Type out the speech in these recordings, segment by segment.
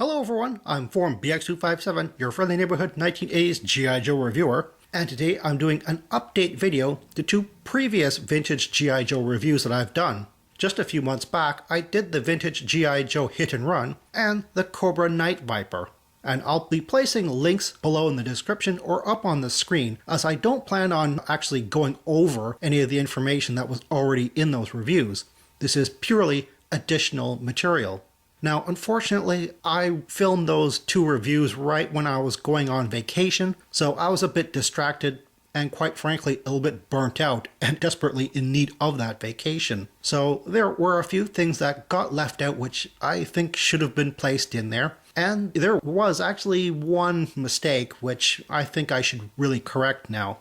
Hello everyone, I'm Form BX257, your friendly neighborhood 1980s G.I. Joe reviewer, and today I'm doing an update video to two previous vintage G.I. Joe reviews that I've done. Just a few months back, I did the vintage G.I. Joe Hit and Run and the Cobra Night-Viper, and I'll be placing links below in the description or up on the screen, as I don't plan on actually going over any of the information that was already in those reviews. This is purely additional material. Now, unfortunately, I filmed those two reviews right when I was going on vacation, so I was a bit distracted and quite frankly a little bit burnt out and desperately in need of that vacation. So there were a few things that got left out which I think should have been placed in there. And there was actually one mistake which I think I should really correct now.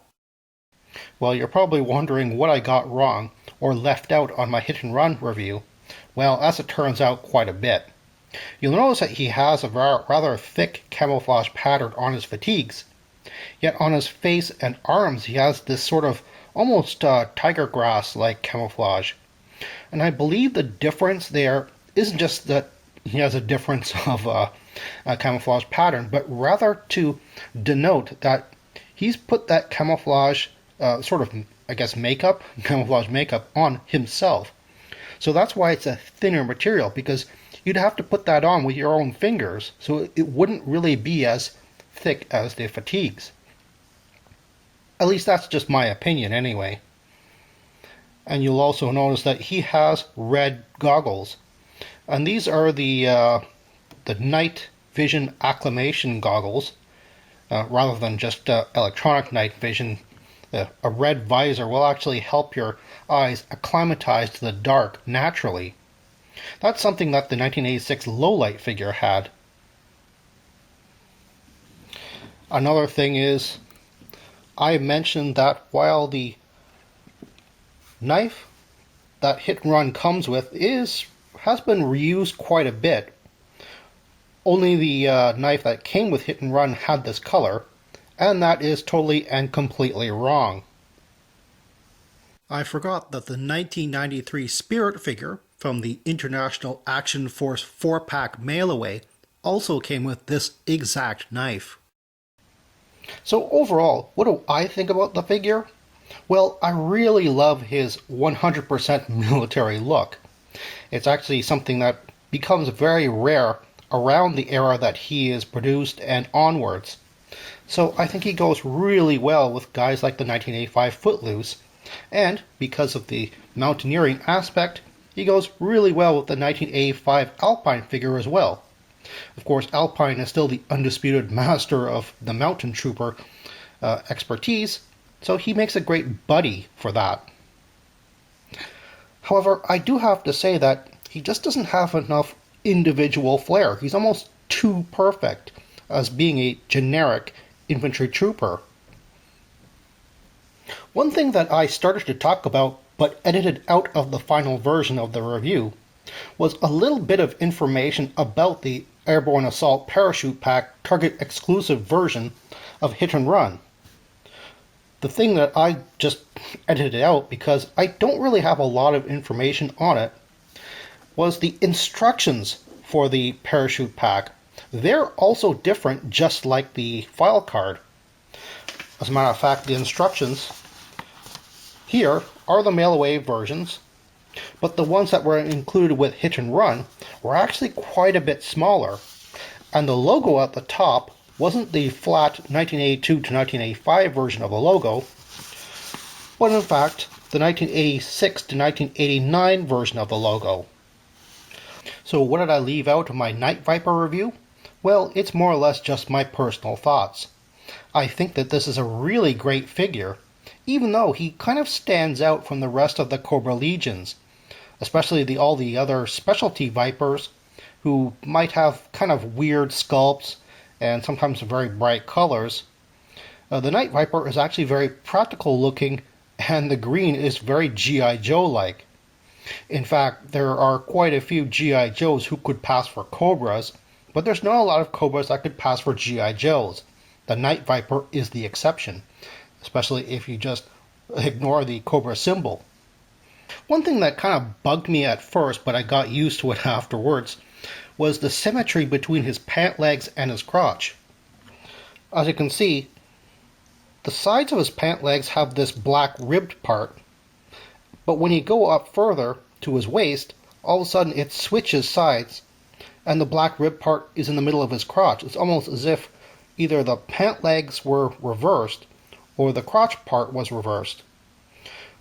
Well, you're probably wondering what I got wrong or left out on my Hit and Run review. Well, as it turns out, quite a bit. You'll notice that he has a rather thick camouflage pattern on his fatigues, yet on his face and arms he has this sort of almost tiger grass-like camouflage. And I believe the difference there isn't just that he has a difference of a camouflage pattern, but rather to denote that he's put that camouflage camouflage makeup on himself. So that's why it's a thinner material, because you'd have to put that on with your own fingers, so it wouldn't really be as thick as the fatigues. At least that's just my opinion anyway. And you'll also notice that he has red goggles. And these are the night vision acclimation goggles, rather than just electronic night vision. A red visor will actually help your eyes acclimatize to the dark naturally. That's something that the 1986 low-light figure had. Another thing is, I mentioned that while the knife that Hit and Run comes with has been reused quite a bit, only the knife that came with Hit and Run had this color, and that is totally and completely wrong. I forgot that the 1993 Spirit figure from the International Action Force 4-pack mail-away also came with this exact knife. So overall, what do I think about the figure? Well, I really love his 100% military look. It's actually something that becomes very rare around the era that he is produced and onwards. So I think he goes really well with guys like the 1985 Footloose, and because of the mountaineering aspect, he goes really well with the 1985 Alpine figure as well. Of course, Alpine is still the undisputed master of the mountain trooper expertise, so he makes a great buddy for that. However, I do have to say that he just doesn't have enough individual flair. He's almost too perfect as being a generic infantry trooper. One thing that I started to talk about but edited out of the final version of the review was a little bit of information about the Airborne Assault Parachute Pack Target exclusive version of Hit and Run. The thing that I just edited out, because I don't really have a lot of information on it, was the instructions for the parachute pack. They're also different, just like the file card. As a matter of fact, the instructions here are the mail-away versions, but the ones that were included with Hit and Run were actually quite a bit smaller, and the logo at the top wasn't the flat 1982 to 1985 version of the logo, but in fact the 1986 to 1989 version of the logo. So what did I leave out of my Night-Viper review? Well, it's more or less just my personal thoughts. I think that this is a really great figure, even though he kind of stands out from the rest of the Cobra Legions, especially all the other specialty Vipers who might have kind of weird sculpts and sometimes very bright colors. The Night-Viper is actually very practical looking, and the green is very G.I. Joe-like. In fact, there are quite a few G.I. Joes who could pass for Cobras, but there's not a lot of Cobras that could pass for G.I. Joes. The Night-Viper is the exception, especially if you just ignore the Cobra symbol. One thing that kind of bugged me at first, but I got used to it afterwards, was the symmetry between his pant legs and his crotch. As you can see, the sides of his pant legs have this black ribbed part, but when you go up further to his waist, all of a sudden it switches sides, and the black rib part is in the middle of his crotch. It's almost as if either the pant legs were reversed or the crotch part was reversed.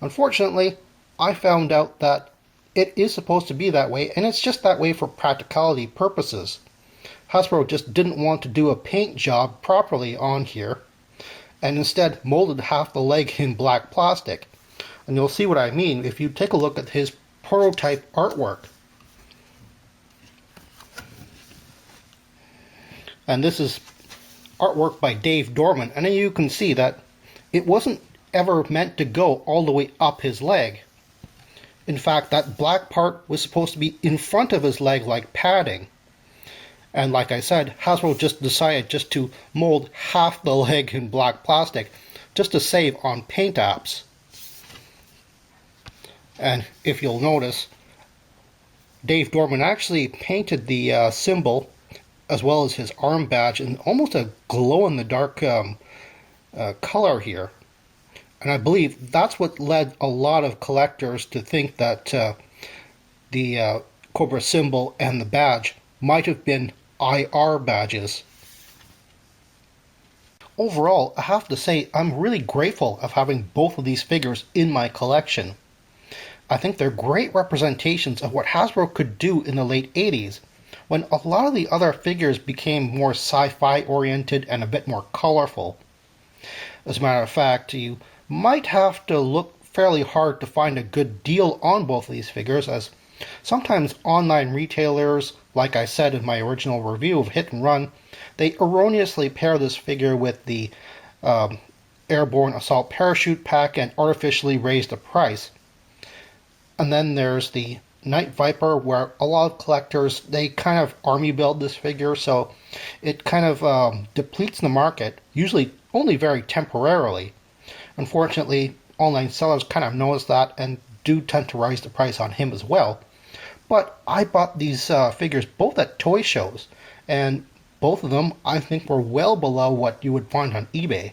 Unfortunately, I found out that it is supposed to be that way, and it's just that way for practicality purposes. Hasbro just didn't want to do a paint job properly on here, and instead molded half the leg in black plastic. And you'll see what I mean if you take a look at his prototype artwork. And this is artwork by Dave Dorman, and you can see that it wasn't ever meant to go all the way up his leg. In fact, that black part was supposed to be in front of his leg like padding. And like I said, Hasbro just decided just to mold half the leg in black plastic just to save on paint apps. And if you'll notice, Dave Dorman actually painted the symbol as well as his arm badge in almost a glow-in-the-dark color here. And I believe that's what led a lot of collectors to think that the Cobra symbol and the badge might have been IR badges. Overall, I have to say I'm really grateful of having both of these figures in my collection. I think they're great representations of what Hasbro could do in the late 80s, when a lot of the other figures became more sci-fi oriented and a bit more colorful. As a matter of fact, you might have to look fairly hard to find a good deal on both of these figures, as sometimes online retailers, like I said in my original review of Hit and Run, they erroneously pair this figure with the Airborne Assault Parachute Pack and artificially raise the price. And then there's the Night-Viper, where a lot of collectors, they kind of army build this figure, so it kind of depletes the market, usually only very temporarily. Unfortunately, online sellers kind of notice that and do tend to raise the price on him as well. But I bought these figures both at toy shows, and both of them I think were well below what you would find on eBay.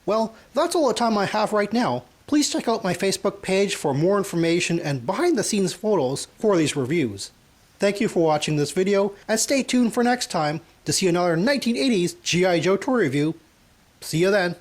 Well, that's all the time I have right now. Please check out my Facebook page for more information and behind-the-scenes photos for these reviews. Thank you for watching this video, and stay tuned for next time to see another 1980s G.I. Joe toy review. See you then.